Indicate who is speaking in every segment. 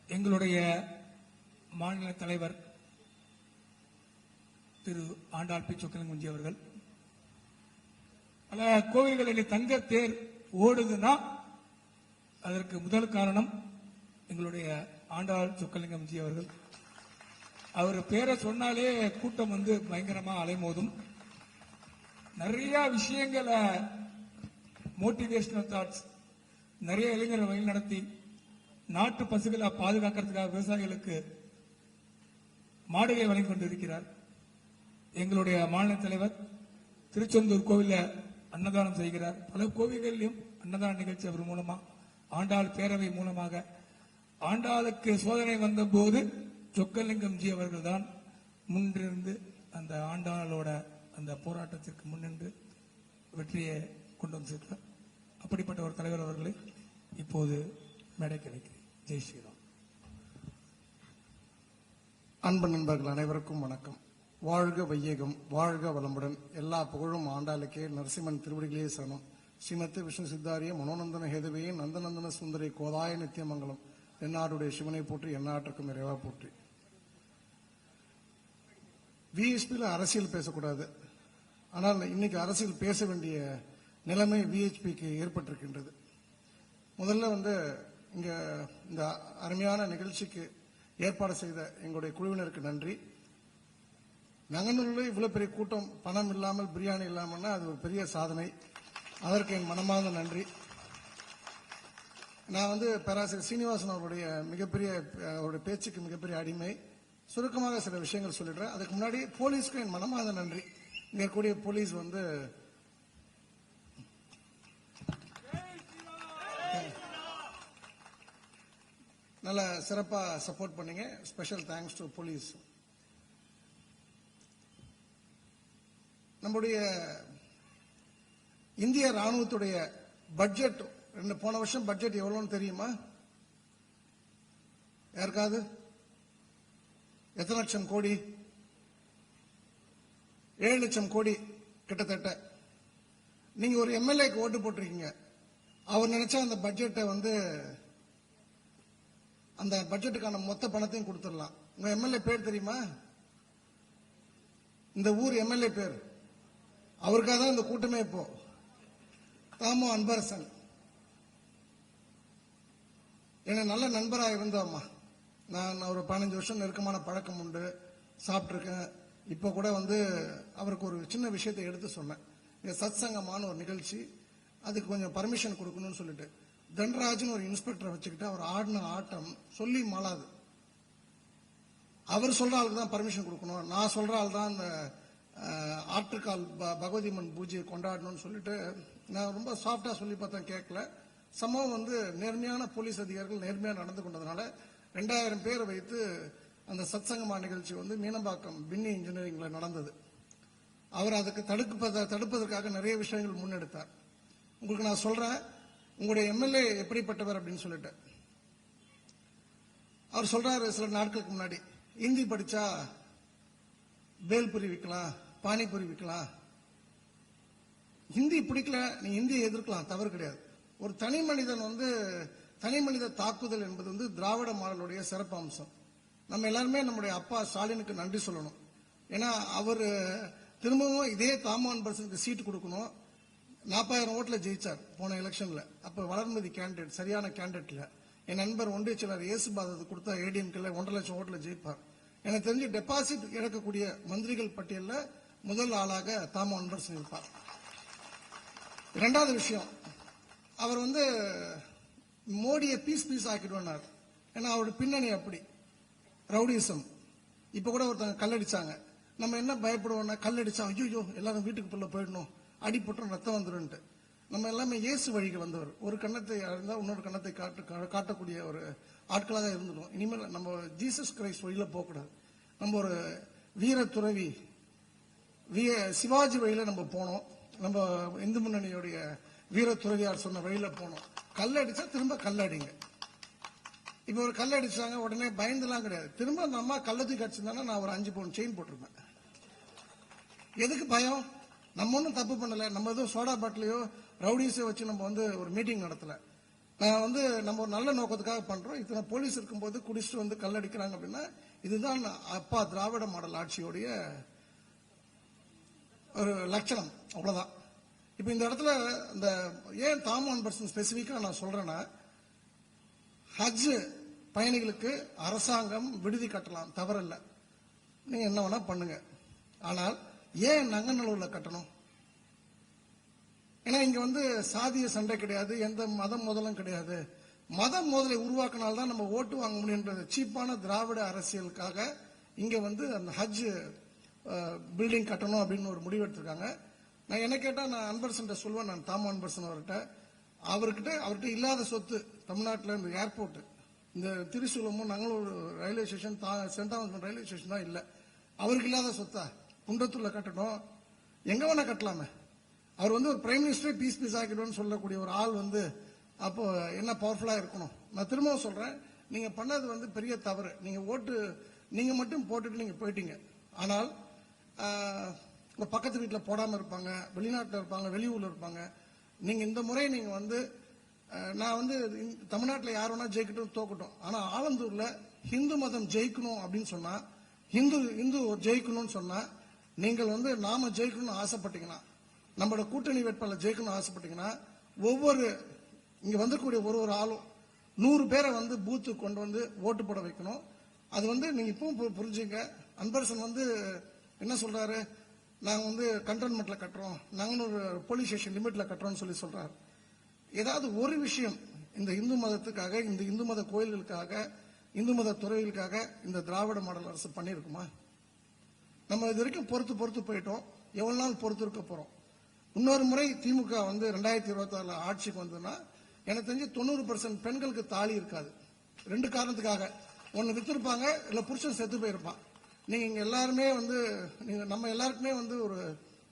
Speaker 1: எங்களுடைய மாநில தலைவர் திரு ஆண்டாள் பி சொக்கலிங்கம்ஜி அவர்கள் பல கோவில்களில் தங்க தேர் ஓடுதுன்னா அதற்கு முதல் காரணம் எங்களுடைய ஆண்டாள் சொக்கலிங்கம்ஜி அவர்கள். அவர் பேரை சொன்னாலே கூட்டம் வந்து பயங்கரமா அலைமோதும். நிறைய விஷயங்களை மோட்டிவேஷனல் தாட்ஸ் நிறைய இளைஞர்கள் வழி நடத்தி நாட்டு பசுகளை பாதுகாக்கிறதுக்காக விவசாயிகளுக்கு மாடுகளை வழங்கி கொண்டிருக்கிறார். எங்களுடைய மாநில தலைவர் திருச்செந்தூர் கோவில அன்னதானம் செய்கிறார். பல கோவில்களிலும் அன்னதான நிகழ்ச்சி அவர் மூலமா, ஆண்டாள் பேரவை மூலமாக. ஆண்டாளுக்கு சோதனை வந்த போது சொக்கலிங்கம்ஜி அவர்கள் தான் முன்னிருந்து அந்த ஆண்டாளோட அந்த போராட்டத்திற்கு முன்னின்று வெற்றியை கொண்டு வந்திருக்கிறார். அப்படிப்பட்ட ஒரு தலைவர் அவர்களை இப்போது மேடை கிடைக்கிறேன். ஜெய் ஸ்ரீராம்.
Speaker 2: அன்பு நண்பர்கள் அனைவருக்கும் வணக்கம். வாழ்க வையகம், வாழ்க வளமுடன். எல்லா புகழும் ஆண்டாளுக்கே. நரசிம்மன் திருவடிகளே சரணம். ஸ்ரீமத்து விஷ்ணு சித்தாரிய மனோநந்தன ஹேதுவே நந்தநந்தன சுந்தரி கோதாய நித்தியமங்கலம். எந்நாடுடைய சிவனை போற்றி, எந்நாட்டுக்கும் இறைவா போற்றி. விஎச்பியில் அரசியல் பேசக்கூடாது, ஆனால் இன்னைக்கு அரசியல் பேச வேண்டிய நிலைமை விஹெச்பிக்கு ஏற்பட்டிருக்கின்றது. முதல்ல இங்க இந்த அருமையான நிகழ்ச்சிக்கு ஏற்பாடு செய்த எங்களுடைய குழுவினருக்கு நன்றி. நங்கநல்லூரில் இவ்வளவு பெரிய கூட்டம், பணம் இல்லாமல் பிரியாணி இல்லாமல்னா அது ஒரு பெரிய சாதனை. அதற்கு என் மனமார்ந்த நன்றி. நான் பேராசிரியர் சீனிவாசன் அவருடைய அவருடைய பேச்சுக்கு மிகப்பெரிய அடிமை. சுருக்கமாக சில விஷயங்கள் சொல்லிடுறேன். அதுக்கு முன்னாடி போலீஸ்க்கு என் மனமார்ந்த நன்றி. இங்க கூடிய போலீஸ் நல்ல சிறப்பா சப்போர்ட் பண்ணீங்க. Special thanks to police. நம்முடைய இந்திய ராணுவத்துடைய பட்ஜெட் போன வருஷம் பட்ஜெட் எவ்வளவுன்னு தெரியுமா? யாருக்காவது? எத்தனை லட்சம் கோடி? 7 லட்சம் கோடி கிட்டத்தட்ட. நீங்க ஒரு எம்எல்ஏக்கு ஓட்டு போட்டிருக்கீங்க. அவர் நினைச்சா அந்த பட்ஜெட்டை அந்த பட்ஜெட்டுக்கான மொத்த பணத்தையும் கொடுத்துடலாம். உங்க எம்எல்ஏ பேர் தெரியுமா? இந்த ஊர் எம்எல்ஏ பேர். அவருக்காக தான் இந்த கூட்டமே. இப்போ தாமோ அன்பரசன் எனக்கு நல்ல நண்பராக இருந்தோம்மா. நான் ஒரு 15 வருஷம் நெருக்கமான பழக்கம் உண்டு, சாப்பிட்ருக்கேன். இப்போ கூட அவருக்கு ஒரு சின்ன விஷயத்தை எடுத்து சொன்னேன். சத் சங்கமான ஒரு நிகழ்ச்சி, அதுக்கு கொஞ்சம் பர்மிஷன் கொடுக்கணும்னு சொல்லிட்டு தன்ராஜ்னு ஒரு இன்ஸ்பெக்டரை வச்சுக்கிட்டு அவர் ஆடின ஆட்டம் சொல்லி மாளாது. அவர் சொல்ற ஆளுக்கு தான் பர்மிஷன் கொடுக்கணும், நான் சொல்ற ஆள் தான் அந்த ஆற்றுக்கால் பகவதிமன் பூஜையை கொண்டாடணும்னு சொல்லிட்டு நான் ரொம்ப சாஃப்டா சொல்லி பார்த்தேன், கேட்கல. சம்பவம் நேர்மையான போலீஸ் அதிகாரிகள் நேர்மையா நடந்து கொண்டதுனால 2000 பேரை வைத்து அந்த சத்சங்கமா நிகழ்ச்சி மீனம்பாக்கம் பின்னி இன்ஜினியரிங்ல நடந்தது. அவர் அதுக்கு தடுப்பதற்காக நிறைய விஷயங்கள் முன்னெடுத்தார். உங்களுக்கு நான் சொல்றேன், உங்களுடைய எம்எல்ஏ எப்படிப்பட்டவர் அப்படின்னு சொல்லிட்டு. அவர் சொல்றாரு சில நாட்களுக்கு முன்னாடி, ஹிந்தி படிச்சா பேல்புரி விற்கலாம், பானிபுரி விற்கலாம். ஹிந்தி பிடிக்கல, நீ ஹிந்தியை எதிர்க்கலாம், தவறு கிடையாது. ஒரு தனி மனித தாக்குதல் என்பது திராவிட மாடலுடைய சிறப்பு அம்சம். நம்ம எல்லாருமே நம்முடைய அப்பா ஸ்டாலினுக்கு நன்றி சொல்லணும். ஏன்னா அவர் திரும்பவும் இதே தாமான் பர்சனுக்கு சீட் கொடுக்கணும். 40,000 ஓட்டுல ஜெயிச்சார் போன எலெக்ஷன்ல. அப்ப வளர்மதி கேண்டிடேட், சரியான கேண்டிடேட்ல. என் நண்பர் ஒன்றிய செயலர் இயேசுபாதத்துக்கு கொடுத்தா ஏடிஎம்கேல 1.5 லட்சம் ஓட்டுல ஜெயிப்பார். எனக்கு தெரிஞ்சு டெபாசிட் இழக்கக்கூடிய மந்திரிகள் பட்டியல்ல முதல் ஆளாக தாமோ அன்பரசன் இருப்பார். இரண்டாவது விஷயம், அவர் மோடியை பீஸ் ஆக்கிடுவார். ஏன்னா அவருடைய பின்னணி அப்படி ரவுடிசம். இப்ப கூட ஒருத்தங்க கல்லடிச்சாங்க. நம்ம என்ன பயப்படுவோம்னா, கல்லடிச்சா ஐயோ எல்லாரும் வீட்டுக்குள்ள போயிடணும், அடிபட்டும் ரத்தம் வந்துடும். நம்ம எல்லாமே இயேசு வழிக்கு வந்தவர். ஒரு கண்ணத்தை இருந்தா இன்னொரு கண்ணத்தை காட்டக்கூடிய ஒரு ஆட்களாக இருந்துடும். இனிமேல் நம்ம ஜீசஸ் கிரைஸ்ட் வழியில போகக்கூடாது. நம்ம ஒரு வீர துறவி சிவாஜி வழியில நம்ம போனோம். நம்ம இந்து முன்னணியுடைய வீர துறவியார் சொன்ன வழியில போனோம். கல்லடிச்சா திரும்ப கல்லடிங்க. இப்ப ஒரு கல்லடிச்சாங்க, உடனே பயந்துலாம் கிடையாது. திரும்ப அந்த அம்மா கள்ளத்துக்கு அடிச்சிருந்தாங்கன்னா நான் ஒரு 5 பவுன் செயின் போட்டிருப்பேன். எதுக்கு பயம்? நம்ம ஒன்றும் தப்பு பண்ணல. நம்ம எதுவும் சோடா பாட்டிலையோ ரவுடிஸோ வச்சு நம்ம ஒரு மீட்டிங் நடத்தல. நான் வந்து நம்ம ஒரு நல்ல நோக்கத்துக்காக பண்றோம். இத்தனை போலீஸ் இருக்கும்போது குடிச்சிட்டு வந்து கல்லடிக்கிறாங்க அப்படின்னா இதுதான் அப்பா திராவிட மாடல் ஆட்சியோடைய ஒரு லட்சணம். அவ்வளவுதான். இப்ப இந்த இடத்துல இந்த ஏன் டாம் அன்பர்சன் ஸ்பெசிபிக்கா நான் சொல்றேன்னா, ஹஜ் பயணிகளுக்கு அரசாங்கம் விடுதி கட்டலாம், தவறில்லை, நீங்க என்ன வேணா பண்ணுங்க. ஆனால் ஏன் நங்கநல்லூர்ல கட்டணும்? ஏன்னா இங்க வந்து சாதிய சண்டை கிடையாது, எந்த மத மோதலும் கிடையாது. மத மோதலை உருவாக்கினால்தான் நம்ம ஓட்டு வாங்க முடியுன்ற சீப்பான திராவிட அரசியலுக்காக இங்க வந்து அந்த ஹஜ் பில்டிங் கட்டணும் அப்படின்னு ஒரு முடிவு எடுத்திருக்காங்க. நான் என்ன கேட்டா நான் அன்பர்சன் சொல்லுவேன், நான் தாம அன்பர்சன் அவர்கிட்ட இல்லாத சொத்து தமிழ்நாட்டில் இந்த ஏர்போர்ட், இந்த திரிசூலமும் நங்களூர் railway station, saint Thomas railway station தான் இல்லை. அவருக்கு இல்லாத சொத்தா குன்றத்தூர்ல கட்டணும்? எங்க வேணா கட்டலாமே. அவர் வந்து ஒரு பிரைம் மினிஸ்டரே பீஸ் ஆக்கிடும்னு சொல்லக்கூடிய ஒரு ஆள் வந்து அப்போ என்ன பவர்ஃபுல்லா இருக்கணும். நான் திரும்பவும் சொல்றேன், நீங்க பண்ணது வந்து பெரிய தவறு. நீங்க ஓட்டு நீங்க மட்டும் போட்டுட்டு நீங்க போயிட்டீங்க. ஆனால் பக்கத்து வீட்டில் போடாம இருப்பாங்க, வெளிநாட்டில் இருப்பாங்க, வெளியூர்ல இருப்பாங்க. நீங்க இந்த முறை நீங்க வந்து நான் வந்து தமிழ்நாட்டில் யார் வேணா ஜெயிக்கட்டும் தோக்கட்டும், ஆனா ஆலந்தூர்ல ஹிந்து மதம் ஜெயிக்கணும் அப்படின்னு சொன்னா, இந்து ஜெயிக்கணும்னு சொன்னா, நீங்கள் வந்து நாம ஜெயிக்கணும்னு ஆசைப்பட்டீங்கன்னா, நம்மளோட கூட்டணி வேட்பாளர் ஜெயிக்கணும்னு ஆசைப்பட்டீங்கன்னா, ஒவ்வொரு இங்க வந்திருக்கக்கூடிய ஒரு ஆளும் 100 பேரை வந்து பூத்துக்கு கொண்டு வந்து ஓட்டு போட வைக்கணும். அது வந்து நீங்க இப்பவும் புரிஞ்சுங்க. அன்பரசன் வந்து என்ன சொல்றாரு, நாங்க வந்து கண்டோன்மெண்ட்ல கட்டுறோம், நாங்க ஒரு போலீஸ் ஸ்டேஷன் லிமிட்ல கட்டுறோம்னு சொல்றாரு. ஏதாவது ஒரு விஷயம் இந்த இந்து மதத்துக்காக, இந்த இந்து மத கோயில்களுக்காக, இந்து மத துறைகளுக்காக இந்த திராவிட மாடல் அரசு பண்ணிருக்குமா? நம்ம இது வரைக்கும் பொறுத்து போயிட்டோம். எவ்வளவு நாள் பொறுத்து இருக்க போறோம்? இன்னொரு முறை திமுக வந்து 2026 ஆட்சிக்கு வந்ததுன்னா எனக்கு தெரிஞ்சு 90% பெண்களுக்கு தாலி இருக்காது. 2 காரணத்துக்காக. ஒன்னு வித்திருப்பாங்க, இல்ல புருஷன் செத்து போயிருப்பான். நீங்க இங்க எல்லாருமே வந்து நம்ம எல்லாருக்குமே வந்து ஒரு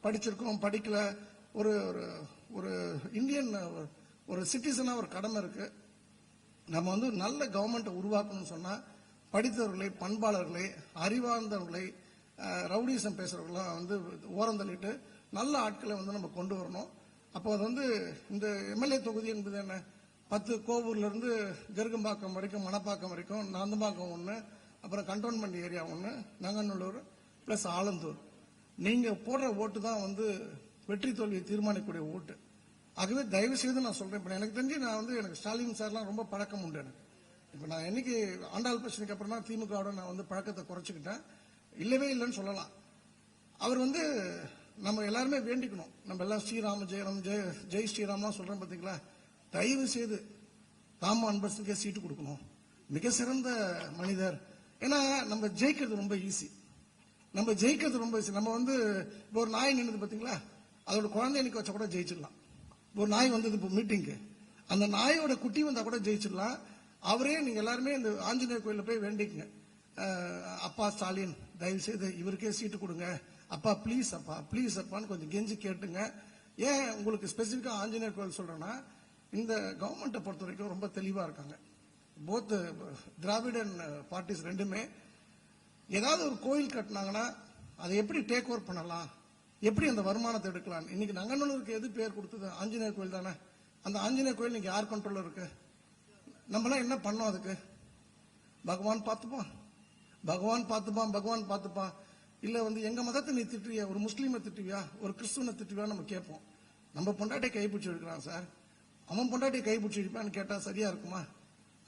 Speaker 2: படிச்சிருக்கோம், படிக்கல, ஒரு ஒரு இந்தியன் ஒரு சிட்டிசனா ஒரு கடமை இருக்கு. நம்ம வந்து நல்ல கவர்மெண்ட்டை உருவாக்கணும்னு சொன்னா படித்தவர்களை, பண்பாளர்களை, அறிவார்ந்தவர்களை, ரவுடிசம் பேசுறவர்களாம் வந்து ஓரந்தள்ளிட்டு நல்ல ஆட்களை வந்து நம்ம கொண்டு வரணும். அப்போ அது வந்து இந்த எம்எல்ஏ தொகுதி என்பது என்ன, 10 கோவூர்ல இருந்து கருகம்பாக்கம் வரைக்கும், மணப்பாக்கம் வரைக்கும், நந்தம்பாக்கம் ஒன்று, அப்புறம் கண்டோன்மெண்ட் ஏரியா ஒன்று, நங்கநல்லூர் பிளஸ் ஆலந்தூர். நீங்க போடுற ஓட்டு தான் வந்து வெற்றி தோல்வியை தீர்மானிக்கக்கூடிய ஓட்டு. ஆகவே தயவு செய்து நான் சொல்றேன், இப்ப எனக்கு தெரிஞ்சு நான் வந்து எனக்கு ஸ்டாலின் சார்லாம் ரொம்ப பழக்கம் உண்டு எனக்கு. இப்ப நான் என்னைக்கு ஆண்டாள் பிரச்சனைக்கு அப்புறம் தான் திமுகவோட நான் வந்து பழக்கத்தை குறைச்சிக்கிட்டேன். இல்லவே இல்லைன்னு சொல்லலாம். அவர் வந்து நம்ம எல்லாருமே வேண்டிக்கணும், நம்ம எல்லாம் ஸ்ரீராம ஜெயராம் ஜெய் ஸ்ரீராம்லாம் சொல்றேன் பாத்தீங்களா, தயவு செய்து தாம அன்பரசனுக்கே சீட்டு கொடுக்கணும். மிக சிறந்த மனிதர். ஏன்னா நம்ம ஜெயிக்கிறது ரொம்ப ஈஸி. நம்ம வந்து இப்போ ஒரு நாய் நின்றுது பாத்தீங்களா, அதோட குழந்தை எனக்கு வச்சா கூட ஜெயிச்சிடலாம். ஒரு நாய் வந்தது இப்போ மீட்டிங்கு, அந்த நாயோட குட்டி வந்தா கூட ஜெயிச்சிடலாம். அவரே நீங்க எல்லாருமே இந்த ஆஞ்சநேயர் கோயில போய் வேண்டிக்கங்க, அப்பா ஸ்டாலின் தயவு செய்து இவருக்கே சீட்டு கொடுங்க, அப்பா ப்ளீஸ் அப்பான்னு கொஞ்சம் கெஞ்சி கேட்டுங்க. ஏன் உங்களுக்கு ஸ்பெசிபிக்கா ஆஞ்சநேயர் கோயில் சொல்றேன்னா, இந்த கவர்மெண்ட்டை பொறுத்த வரைக்கும் ரொம்ப தெளிவா இருக்காங்க. போத் திராவிடன் பார்ட்டிஸ் ரெண்டுமே ஏதாவது ஒரு கோயில் கட்டினாங்கன்னா அதை எப்படி டேக் ஓவர் பண்ணலாம், எப்படி அந்த வருமானத்தை எடுக்கலாம். இன்னைக்கு நங்கநல்லூருக்கு எது பேர் கொடுத்தது, ஆஞ்சநேயர் கோயில் தானே. அந்த ஆஞ்சநேயர் கோயில் இன்னைக்கு யார் கண்ட்ரோல்ல இருக்கு? நம்மளாம் என்ன பண்ணோம் அதுக்கு? பகவான் பார்த்துப்பான். இல்ல வந்து எங்க மதத்தை நீ திட்டுவியா, ஒரு முஸ்லீமை திட்டுவியா, ஒரு கிறிஸ்துவனை திட்டுவியா நம்ம கேட்போம். நம்ம பொண்டாட்டியை கைப்பிடிச்சு எடுக்கிறான் சார், அவன் பொண்டாட்டியை கைப்பிடிச்சு எடுப்பான்னு கேட்டா சரியா இருக்குமா?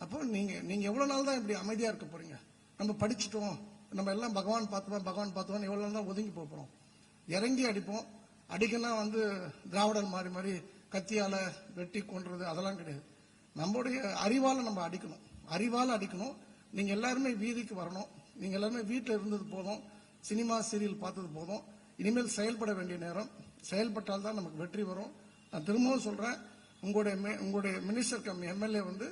Speaker 2: அப்போ நீங்க எவ்வளவு நாள் தான் இப்படி அமைதியா இருக்க போறீங்க? நம்ம படிச்சுட்டோம், நம்ம எல்லாம் பகவான் பார்த்துவான் எவ்வளவு நாள் தான் ஒதுங்கி போறோம்? இறங்கி அடிப்போம். அடிக்கனா வந்து திராவிடர் மாறி கத்தியால வெட்டி கொன்றது அதெல்லாம் கிடையாது. நம்மளுடைய அறிவால நம்ம அடிக்கணும். நீங்க எல்லாருமே வீதிக்கு வரணும். நீங்க எல்லாருமே வீட்டில் இருந்தது போதும், சினிமா சீரியல் பார்த்தது போதும். இனிமேல் செயல்பட வேண்டிய நேரம். செயல்பட்டால் தான் நமக்கு வெற்றி வரும். நான் திரும்பவும் சொல்றேன், உங்களுடைய மினிஸ்டர் கம் எம்எல்ஏ வந்து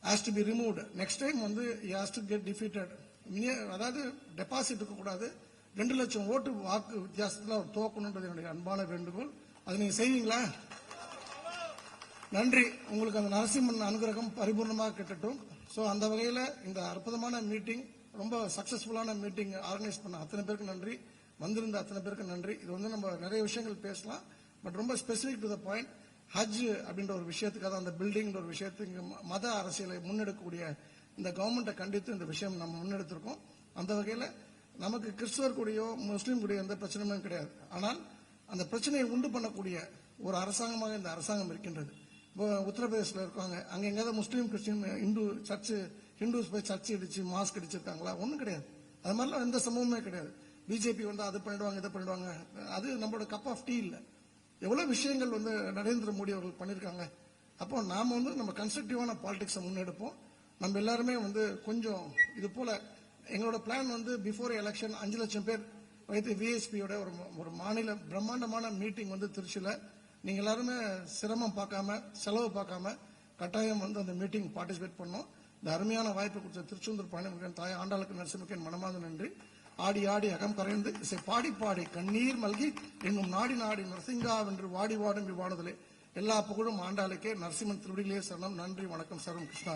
Speaker 2: has to be removed. Next time வந்து he has to get defeated. அதாவது டெபாசிட் இருக்க கூடாது. 2 லட்சம் ஓட்டு வாக்கு வித்தியாசத்தில் அவர் தோக்கணுன்றது என்னுடைய அன்பான வேண்டுகோள். அது நீங்க செய்வீங்களா? நன்றி. உங்களுக்கு அந்த நரசிம்மன் அனுகிரகம் பரிபூர்ணமாக கிட்டட்டும். ஸோ அந்த வகையில் இந்த அற்புதமான மீட்டிங், ரொம்ப சக்சஸ்ஃபுல்லான மீட்டிங் ஆர்கனைஸ் பண்ண அத்தனை பேருக்கு நன்றி, வந்திருந்த அத்தனை பேருக்கு நன்றி. இது வந்து நம்ம நிறைய விஷயங்கள் பேசலாம், பட் ரொம்ப ஸ்பெசிபிக் டு த பாயிண்ட். ஹஜ் அப்படின்ற ஒரு விஷயத்துக்காக அந்த பில்டிங் ஒரு விஷயத்துக்கு மத அரசியலை முன்னெடுக்கக்கூடிய இந்த கவர்மெண்ட்டை கண்டித்து இந்த விஷயம் நம்ம முன்னெடுத்திருக்கோம். அந்த வகையில நமக்கு கிறிஸ்துவர் கூடயோ முஸ்லீம் கூடயோ எந்த பிரச்சனையும் கிடையாது. ஆனால் அந்த பிரச்சனையை உண்டு பண்ணக்கூடிய ஒரு அரசாங்கமாக இந்த அரசாங்கம் இருக்கின்றது. இப்போ உத்தரப்பிரதேசத்தில் இருக்காங்க, அங்க எங்கேயாவது முஸ்லீம் கிறிஸ்டின் ஹிந்துஸ் போய் சர்ச்சு அடிச்சு மாஸ்க் அடிச்சிருக்காங்களா? ஒன்றும் கிடையாது. அது மாதிரிலாம் எந்த சம்பவமே கிடையாது. பிஜேபி வந்து அது பண்ணிடுவாங்க இதை பண்ணிடுவாங்க, அது நம்மளோட கப் ஆஃப் டீ இல்லை. எவ்வளவு விஷயங்கள் வந்து நரேந்திர மோடி அவர்கள் பண்ணிருக்காங்க. அப்போ நாம வந்து நம்ம கன்ஸ்ட்ரக்டிவான பாலிடிக்ஸை முன்னெடுப்போம். நம்ம எல்லாருமே வந்து கொஞ்சம் இது போல எங்களோட பிளான் வந்து பிஃபோர் எலெக்ஷன் 5 லட்சம் பேர் வைத்து விஎஸ்பியோட ஒரு மாநில பிரம்மாண்டமான மீட்டிங் வந்து திருச்சியில நீங்க எல்லாருமே சிரமம் பார்க்காம செலவு பார்க்காம கட்டாயம் வந்து அந்த மீட்டிங் பார்ட்டிசிபேட் பண்ணோம். இந்த அருமையான வாய்ப்பு கொடுத்த திருச்செந்தூர் பழனிமுருகன் தாய் ஆண்டாளுக்கு நரசிம்மக்கன் மனமார்ந்த நன்றி. ஆடி ஆடி அகம் கரைந்து இசை பாடி பாடி கண்ணீர் மல்கி எங்கும் நாடி நாடி நரசிங்கா வென்று வாடி வாடும் வாடுதலே எல்லா புகழும் ஆண்டாளுக்கே. நரசிம்மன் திருவடிகளே சரணம். நன்றி, வணக்கம். சரணம் கிருஷ்ணா.